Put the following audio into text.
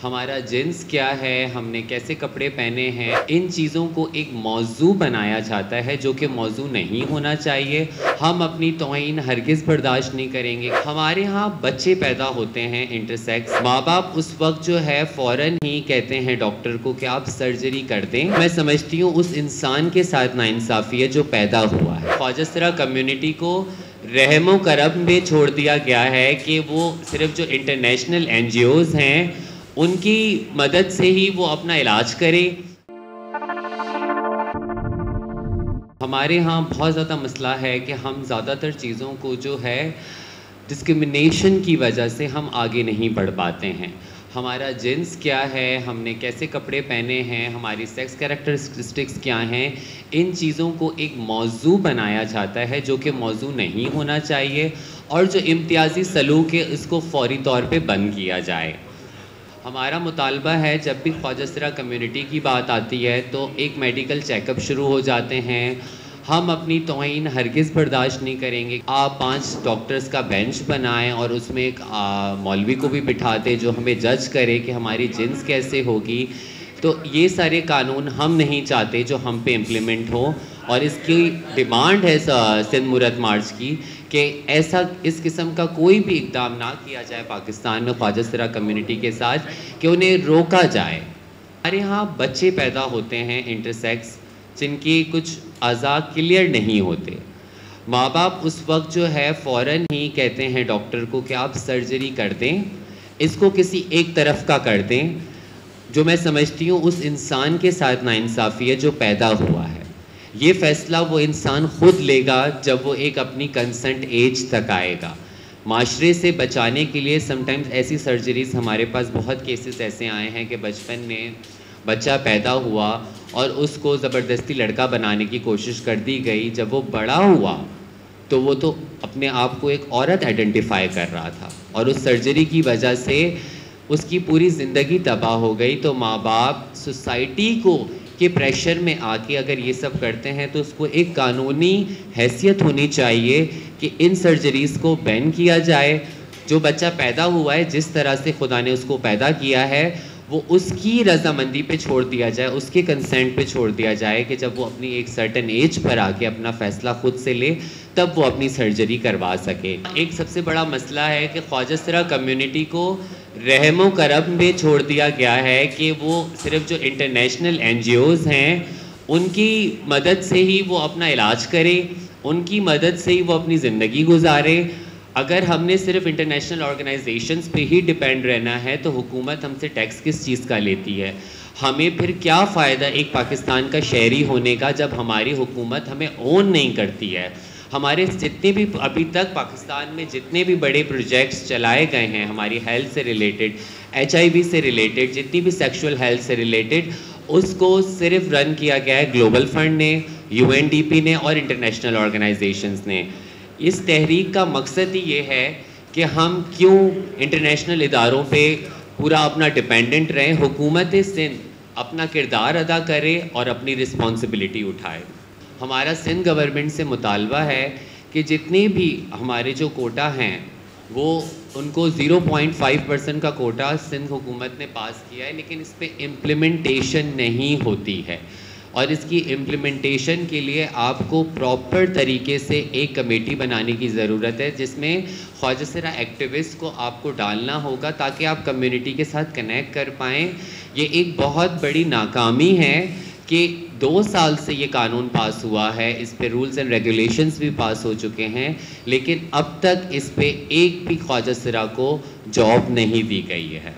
ہمارا جنس کیا ہے، ہم نے کیسے کپڑے پہنے ہیں، ان چیزوں کو ایک موضوع بنایا جاتا ہے جو کہ موضوع نہیں ہونا چاہیے۔ ہم اپنی توہین ہرگز برداشت نہیں کریں گے۔ ہمارے ہاں بچے پیدا ہوتے ہیں انٹرسیکس، ماں باپ اس وقت جو ہے فوراً ہی کہتے ہیں ڈاکٹر کو کہ آپ سرجری کر دیں۔ میں سمجھتی ہوں اس انسان کے ساتھ ناانصافی ہے جو پیدا ہوا ہے۔ خواجہ سرا کمیونٹی کو رحم و کرم میں چھوڑ دیا گیا ہے کہ وہ صرف جو انٹرنیشنل NGOs ہیں ان کی مدد سے ہی وہ اپنا علاج کرے۔ ہمارے ہاں بہت زیادہ مسئلہ ہے کہ ہم زیادہ تر چیزوں کو جو ہے ڈسکرمنیشن کی وجہ سے ہم آگے نہیں بڑھ پاتے ہیں۔ ہمارا جنس کیا ہے، ہم نے کیسے کپڑے پہنے ہیں، ہماری سیکس کریکٹرسٹکس کیا ہیں، ان چیزوں کو ایک موضوع بنایا جاتا ہے جو کہ موضوع نہیں ہونا چاہیے، اور جو امتیازی سلوک ہے اس کو فوری طور پہ بند کیا جائے۔ ہمارا مطالبہ ہے جب بھی خواجہ سرا کمیونٹی کی بات آتی ہے تو ایک میڈیکل چیک اپ شروع ہو جاتے ہیں۔ ہم اپنی توہین ہرگز برداشت نہیں کریں گے۔ آپ 5 ڈاکٹرز کا بینچ بنائیں اور اس میں ایک مولوی کو بھی بٹھا دیں جو ہمیں جج کرے کہ ہماری جنس کیسے ہوگی۔ تو یہ سارے قانون ہم نہیں چاہتے جو ہم پہ امپلیمنٹ ہو، اور اس کی ڈیمانڈ ہے سندھ مورت مارچ کی کہ ایسا اس قسم کا کوئی بھی اقدام نہ کیا جائے پاکستان میں خواجہ سرا کمیونٹی کے ساتھ، کہ انہیں روکا جائے۔ ہمارے ہاں بچے پیدا ہوتے ہیں انٹرسیکس جن کی کچھ اعضاء کلیئر نہیں ہوتے، ماں باپ اس وقت جو ہے فوراً ہی کہتے ہیں ڈاکٹر کو کہ آپ سرجری کر دیں، اس کو کسی ایک طرف کا کر دیں۔ جو میں سمجھتی ہوں اس انسان کے ساتھ ناانصافی ہے جو پیدا ہوا ہے۔ یہ فیصلہ وہ انسان خود لے گا جب وہ ایک اپنی کنسنٹ ایج تک آئے گا۔ معاشرے سے بچانے کے لیے سم ٹائمز ایسی سرجریز، ہمارے پاس بہت کیسز ایسے آئے ہیں کہ بچپن میں بچہ پیدا ہوا اور اس کو زبردستی لڑکا بنانے کی کوشش کر دی گئی۔ جب وہ بڑا ہوا تو وہ تو اپنے آپ کو ایک عورت آئیڈینٹیفائی کر رہا تھا، اور اس سرجری کی وجہ سے اس کی پوری زندگی تباہ ہو گئی۔ تو ماں باپ سوسائٹی کو کے پریشر میں آ کے اگر یہ سب کرتے ہیں تو اس کو ایک قانونی حیثیت ہونی چاہیے کہ ان سرجریز کو بین کیا جائے۔ جو بچہ پیدا ہوا ہے جس طرح سے خدا نے اس کو پیدا کیا ہے وہ اس کی رضامندی پہ چھوڑ دیا جائے، اس کے کنسنٹ پہ چھوڑ دیا جائے کہ جب وہ اپنی ایک سرٹن ایج پر آ کے اپنا فیصلہ خود سے لے تب وہ اپنی سرجری کروا سکے۔ ایک سب سے بڑا مسئلہ ہے کہ خواجہ سرا کمیونٹی کو رحم و کرم میں چھوڑ دیا گیا ہے کہ وہ صرف جو انٹرنیشنل NGOs ہیں ان کی مدد سے ہی وہ اپنا علاج کرے، ان کی مدد سے ہی وہ اپنی زندگی گزارے۔ اگر ہم نے صرف انٹرنیشنل آرگنائزیشنز پہ ہی ڈیپینڈ رہنا ہے تو حکومت ہم سے ٹیکس کس چیز کا لیتی ہے؟ ہمیں پھر کیا فائدہ ایک پاکستان کا شہری ہونے کا جب ہماری حکومت ہمیں اون نہیں کرتی ہے؟ ہمارے جتنے بھی ابھی تک پاکستان میں جتنے بھی بڑے پروجیکٹس چلائے گئے ہیں ہماری ہیلتھ سے ریلیٹڈ، HIV سے ریلیٹڈ، جتنی بھی سیکشول ہیلتھ سے ریلیٹڈ، اس کو صرف رن کیا گیا ہے گلوبل فنڈ نے، UNDP نے اور انٹرنیشنل آرگنائزیشنز نے۔ اس تحریک کا مقصد ہی یہ ہے کہ ہم کیوں انٹرنیشنل اداروں پہ پورا اپنا ڈیپینڈنٹ رہیں، حکومت سندھ اپنا کردار ادا کرے اور اپنی رسپانسبلٹی اٹھائے۔ ہمارا سندھ گورنمنٹ سے مطالبہ ہے کہ جتنے بھی ہمارے جو کوٹا ہیں وہ ان کو 0.5% کا کوٹا سندھ حکومت نے پاس کیا ہے، لیکن اس پہ امپلیمنٹیشن نہیں ہوتی ہے، اور اس کی امپلیمنٹیشن کے لیے آپ کو پراپر طریقے سے ایک کمیٹی بنانے کی ضرورت ہے جس میں خواجہ سرا ایکٹیوسٹ کو آپ کو ڈالنا ہوگا تاکہ آپ کمیونٹی کے ساتھ کنیکٹ کر پائیں۔ یہ ایک بہت بڑی ناکامی ہے کہ 2 سال سے یہ قانون پاس ہوا ہے، اس پہ رولز اینڈ ریگولیشنز بھی پاس ہو چکے ہیں، لیکن اب تک اس پہ ایک بھی خواجہ سرا کو جاب نہیں دی گئی ہے۔